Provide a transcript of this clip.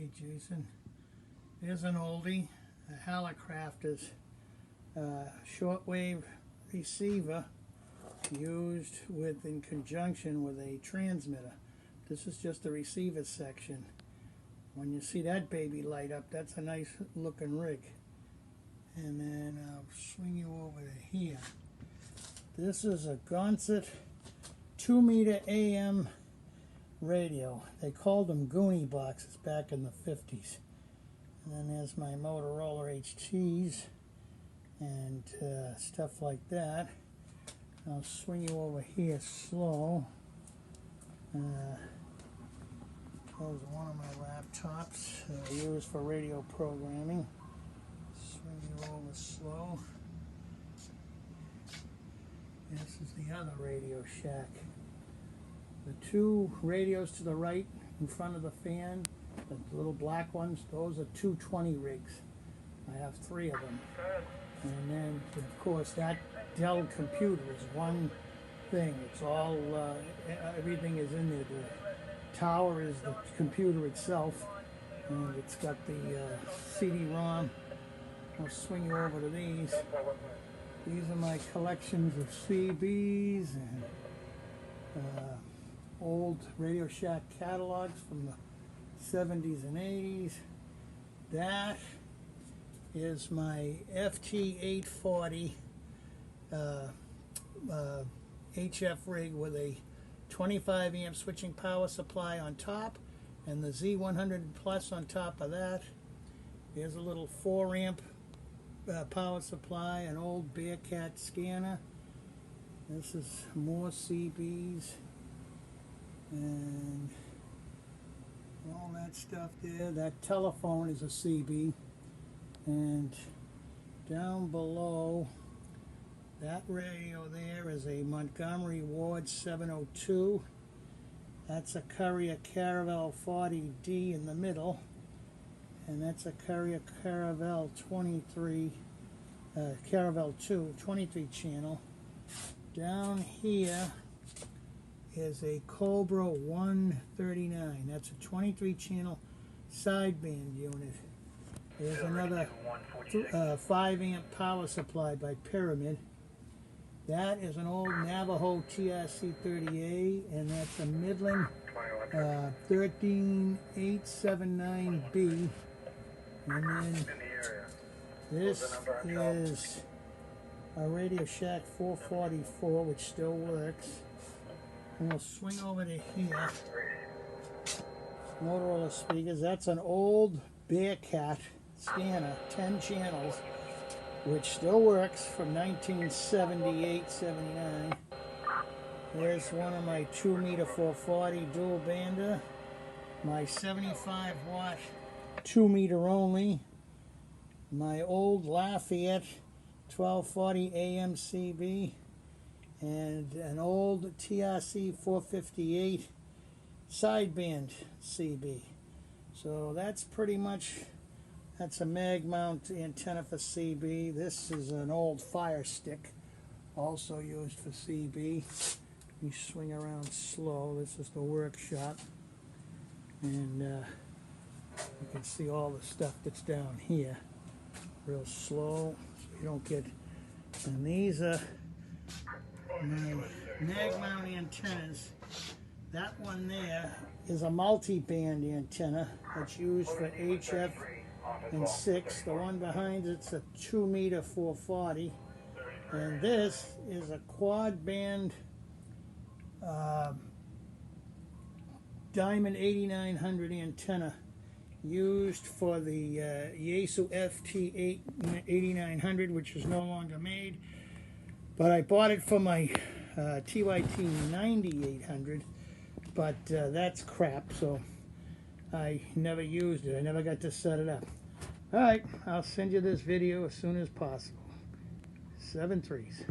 Hey Jason, there's an oldie, a Hallicrafters shortwave receiver used in conjunction with a transmitter. This is just the receiver section. When you see that baby light up, that's a nice looking rig. And then I'll swing you over to here. This is a Gonset 2-meter AM radio. They called them Goonie boxes back in the 50s. And then there's my Motorola HTs and stuff like that. I'll swing you over here slow. That was one of my laptops I use for radio programming. Swing you over slow. This is the other Radio Shack. The two radios to the right in front of the fan, the little black ones, those are 220 rigs. I have 3 of them. And then, of course, that Dell computer is one thing. It's all, everything is in there. The tower is the computer itself, and it's got the CD-ROM. I'll swing you over to these. These are my collections of CBs and old Radio Shack catalogs from the 70s and 80s. That is my FT840 HF rig with a 25 amp switching power supply on top and the Z100 Plus on top of that. There's a little 4 amp power supply, an old Bearcat scanner. This is more CBs and all that stuff there. That telephone is a CB, and down below that radio there is a Montgomery Ward 702. That's a Courier Caravel 40D in the middle, and that's a Courier Caravel 23 Caravel 2 23 channel. Down here is a Cobra 139. That's a 23 channel sideband unit. There's another 5 amp power supply by Pyramid. That is an old Navajo TRC-30A, and that's a Midland 13879B. And then this is a Radio Shack 444, which still works. And we'll swing over to here. Motorola speakers. That's an old Bearcat scanner, 10 channels, which still works from 1978-79. There's one of my 2-meter 440 dual bander, my 75 watt 2-meter only, my old Lafayette 1240 AM CB, and an old TRC 458 sideband CB. So that's pretty much, that's a mag mount antenna for CB. This is an old Fire Stick, also used for CB. You swing around slow. This is the workshop, and you can see all the stuff that's down here real slow so you don't get. And these are my mag mount antennas. That one there is a multi-band antenna that's used for HF and 6. The one behind it's a 2-meter 440, and this is a quad band Diamond 8900 antenna used for the Yaesu FT8900, which is no longer made, but I bought it for my TYT 9800, but that's crap, so I never used it. I never got to set it up. Alright, I'll send you this video as soon as possible. 7 3s.